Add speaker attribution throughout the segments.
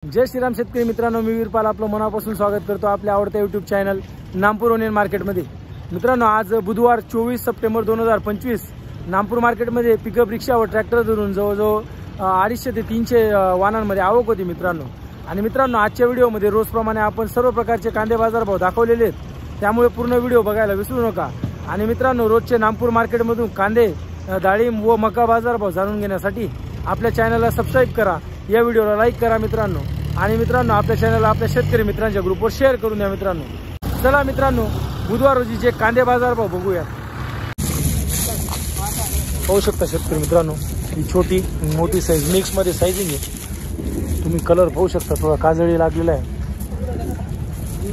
Speaker 1: जय श्रीराम शेतकरी मित्रांनो, मी वीरपाल आपलं मनापासून स्वागत करतो आपल्या आवडत्या यूट्यूब चॅनल नामपूर ओनियन मार्केटमध्ये। मित्रांनो, आज बुधवार 24 सप्टेंबर 2025 नामपूर मार्केटमध्ये पिकअप रिक्षा व ट्रॅक्टर धरून जवळजवळ 250 ते 300 वाहनांमध्ये आवक होती मित्रांनो। आणि मित्रांनो, आजच्या व्हिडिओमध्ये रोजप्रमाणे आपण सर्व प्रकारचे कांदे बाजारभाव दाखवलेले आहेत, त्यामुळे पूर्ण व्हिडिओ बघायला विसरू नका। आणि मित्रांनो, रोजचे नामपूर मार्केटमधून कांदे, डाळिंब व मका बाजारभाव जाणून घेण्यासाठी आपल्या चॅनलला सबस्क्राइब करा, या व्हिडिओला लाईक करा मित्रांनो। आणि मित्रांनो, आपल्या चॅनलला आपल्या शेतकरी मित्रांच्या ग्रुपवर शेअर करून द्या मित्रांनो। चला मित्रांनो, बुधवार रोजीचे कांदे बाजारभाव बघूया। पाहू शकता शेतकरी मित्रांनो, ही छोटी मोठी साईज मिक्स मध्ये साईजिंग आहे। तुम्ही कलर पाहू शकता, थोडा काजळी लागलेला आहे।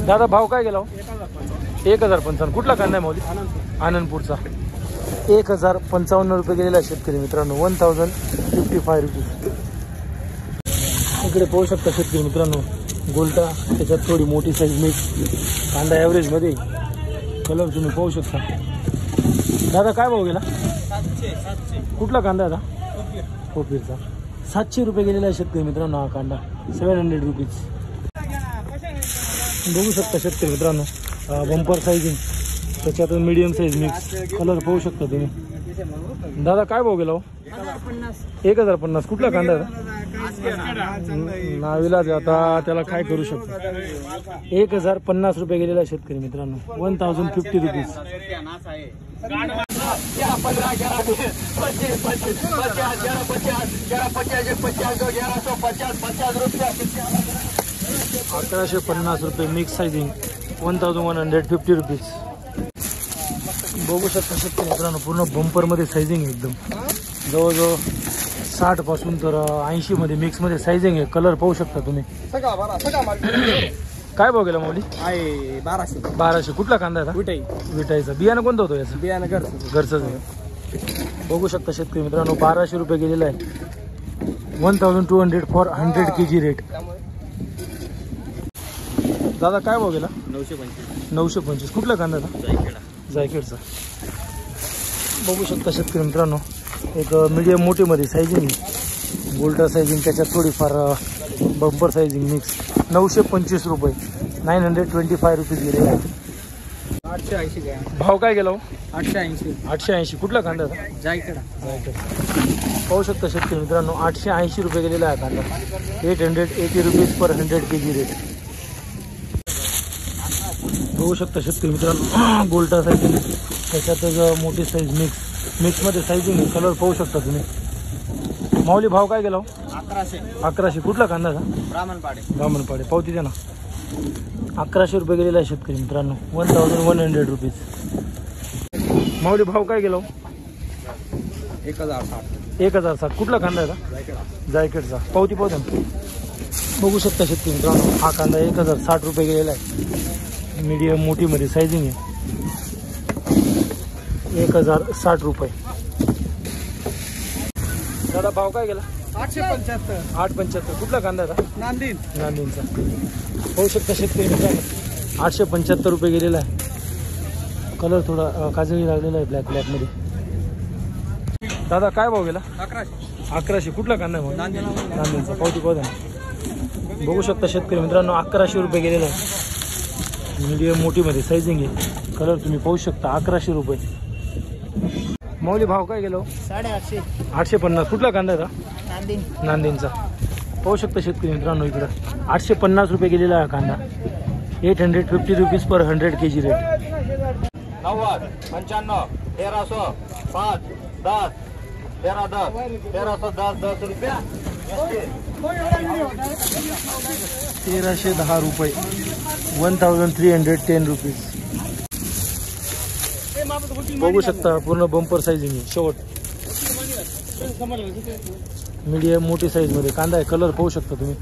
Speaker 1: दादा भाव काय गेला? 1055। कुठला कांदा आहे माऊली? आनंदपूरचा। 1055 रुपये गेलेला आहे शेतकरी मित्रांनो, 1055 रुपीज। इकडे पाहू शकता शेतकरी मित्रांनो, गोल्टा, त्याच्यात थोडी मोठी साईज मिक्स कांदा ॲव्हरेज मध्ये, कलर तुम्ही पाहू शकता। दादा काय भाव गेला? 700। कुठला कांदा आहे दादा? कोपीरचा। 700 रुपये गेलेला आहे शेतकरी मित्रांनो, हा कांदा 700 रुपीज। बघू शकता शेतकरी मित्रांनो, बंपर साईजिंग, त्याच्यातून मीडियम साईज मिक्स, कलर पाहू शकता तुम्ही। दादा काय भाव गेला? 1050। कुठला कांदा आहे? नाविला आता त्याला काय करू शकतो। 1050 रुपये गेलेला शेतकरी मित्रांनो, 1050 रुपीज। ₹1150 रुपये मिक्स साइजिंग, 1150 रुपीज। बघू शकता शेतकरी मित्रांनो, पूर्ण बंपर मध्ये साइजिंग आहे एकदम, जवळजवळ 60 पासून तर 80 मध्ये मिक्स मध्ये साइजिंग आहे। कलर पाहू शकता तुम्ही। काय भाव गेला माऊली? 1200। कुठला कांदा आहे? विटाईचा। बियाणं कोणतं होतं याचं? बियाणं घरचंच आहे। बघू शकता शेतकरी मित्रांनो, 1200 रुपये गेलेला आहे, 1200 फॉर 100 kg रेट। दादा काय भाव गेला? 925। कुठला कांदा आहे? जायखेडचा। बघू शकता शेतकरी मित्रांनो, एक मीडियम मोठी मध्ये साइजिंग आहे, गोल्टा साइजिंग, त्याच्यात थोडीफार बंपर साइजिंग मिक्स, 925 रुपये, 925 रुपीज गेले।
Speaker 2: 880
Speaker 1: भाव काय गेला?
Speaker 2: 880।
Speaker 1: कुठला कांदा आहे?
Speaker 2: जायखेड।
Speaker 1: पाहू शकता शेतकरी मित्रांनो, 880 रुपये गेलेला आहे कांदा, 880 रुपीज पर 100 kg रेट। बघू शकता शेतकरी मित्रांनो, गोल्टा साइजिंग, त्याच्यातच मोठी साईज मिक्स मध्ये साइजिंग, कलर पाहू शकता तुम्ही। माऊली भाव काय गेला? 1100। कुठला कांदा आहे? ब्राह्मणपाडे। पावती द्या ना। 1100 रुपये गेलेला आहे शेतकरी मित्रांनो, 1100 रुपीज। माऊली भाव काय गेला? 1060। कुठला कांदा आहे? जायखेडचा। पावती पाहू द्या। बघू शकता शेतकरी मित्रांनो, हा कांदा 1060 रुपये गेलेला आहे, मीडियम मोठी मध्ये साइजिंग आहे, 1060 रुपये। दादा भाव काय गेला? 875। कुठला कांदा आहे? नांदीनचा। पाहू शकता शेतकरी मित्रांनो, 875 रुपये गेलेला आहे, कलर थोडा काजळी लागलेला आहे, ब्लॅक मध्ये। दादा काय भाव गेला? 1100। कुठला कांदा आहे? नांदीनचा। पावती पाहू द्या। बघू शकता शेतकरी मित्रांनो, 1100 रुपये गेलेला आहे, मीडियम मोठी मध्ये साइजिंग आहे, कलर तुम्ही पाहू शकता, 1100 रुपये। माऊली भाव काय गेलो?
Speaker 2: 850।
Speaker 1: 850। कुठला कांदा आहे? नांदीनचा। पाहू शकता शेतकरी मित्रांनो, इकडं 850 रुपये गेलेला आहे कांदा, 850 रुपीज पर 100 kg रेट।
Speaker 2: 90, 95, 1300, 5, 10, 1310, 10 रुपया,
Speaker 1: 1310 रुपये, 1310 रुपीज। बघू शकता पूर्ण बंपर साइजिंग आहे, शेवट मीडियम मोठी साईज मध्ये कांदा आहे, कलर पाहू शकता तुम्ही।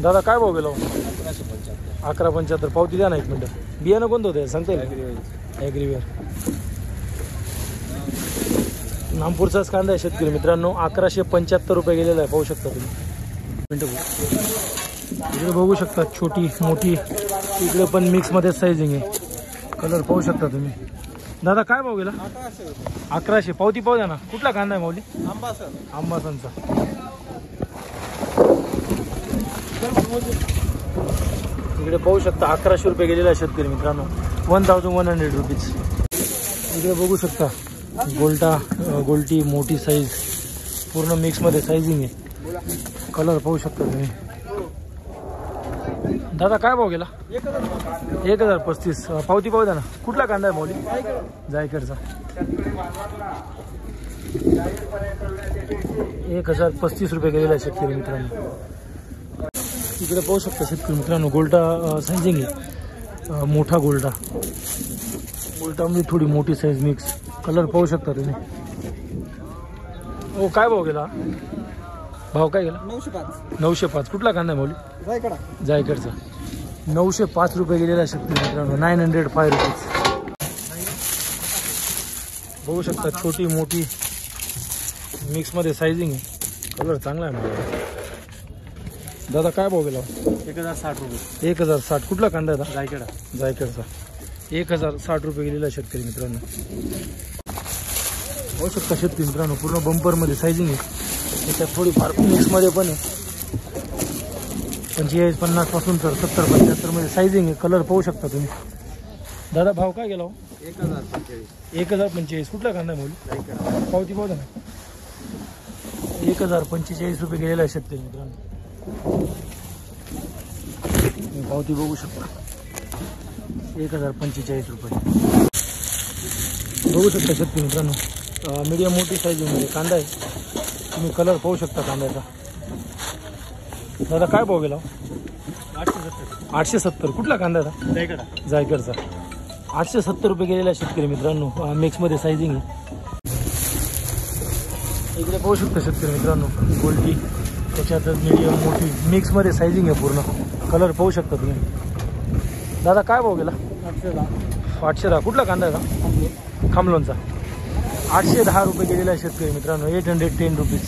Speaker 1: दादा काय भाव गेला? 1175। पावती द्या ना एक मिनिट। बियाणं कोणतं होतं सांगता येईल? ॲग्रीवेअर। नामपूरचाच कांदा आहे शेतकरी मित्रांनो, 1175 रुपये गेलेला आहे, पाहू शकता तुम्ही। इकडे बघू शकता छोटी मोठी, इकडे पण मिक्स मध्ये साइजिंग आहे, कलर पाहू शकता तुम्ही। दादा काय भाव गेला? 1100। पावती पाहू द्या ना। कुठला कांदा आहे माऊली? आंबासनचा। इकडे पाहू शकता 1100 रुपये गेलेला आहे शेतकरी मित्रांनो, 1100 रुपीज. इकडे बघू शकता गोल्टी मोठी साईज, पूर्ण मिक्समध्ये साईजिंग आहे. कलर पाहू शकता तुम्ही. दादा काय भाव गेला? 1035. पावती पाहू द्या ना. कुठला कांदा आहे मौली? जायकडचा. 1035 रुपये गेलेला आहे शेतकरी मित्रांनो. इकडे पाहू शकता शेतकरी मित्रांनो, गोल्टा साईजिंग आहे, मोठा गोल्टामध्ये थोडी मोठी साईज मिक्स. कलर पाहू शकता तुम्ही. हो काय भाव गेला? भाव काय गेला? 905. कुठला कांदा आहे मौली? जायकडचा. 905 रुपये गेलेला आहे शेतकरी मित्रांनो, 905 रुपीज. बघू शकता छोटी मोठी मिक्समध्ये साईजिंग आहे. कलर चांगला आहे मला. दादा काय भाव गेला?
Speaker 2: 1060 रुपये.
Speaker 1: 1060. कुठला कांदा आहे?
Speaker 2: जायकडा.
Speaker 1: 1060 रुपये गेलेला शेतकरी मित्रांनो. होऊ शकता शेतकरी मित्रांनो, पूर्ण बंपरमध्ये साईजिंग आहे. त्याच्यात थोडीफार मिक्समध्ये पण आहे. 45-50 पासून तर 70-75 मध्ये साईजिंग आहे. कलर पाहू शकता तुम्ही. दादा भाव काय गेला? 1045. कुठला कांदा आहे मौली? पावती पाहू ना. 1045 रुपये गेलेला आहे शेतकरी मित्रांनो. पावती बघू शकता. 1045 रुपये बघू शकता शेतकरी मित्रांनो. मीडियम मोठी साईजमध्ये कांदा आहे. तुम्ही कलर पाहू शकता कांद्याचा. दादा काय भाव गेला? 870. कुठला कांदा आहे? जायकडचा. 870 रुपये गेलेला आहे शेतकरी मित्रांनो, मिक्समध्ये साईजिंग आहे. इकडे पाहू शकता शेतकरी मित्रांनो, गोल्टी, त्याच्यातच मीडियम मोठी मिक्समध्ये साईजिंग आहे पूर्ण. कलर पाहू शकता तुम्ही. दादा काय भाव गेला? 810. कुठला कांदा आहे का? खामलोनचा. 810 रुपये गेलेला आहे शेतकरी मित्रांनो, 810 रुपीज.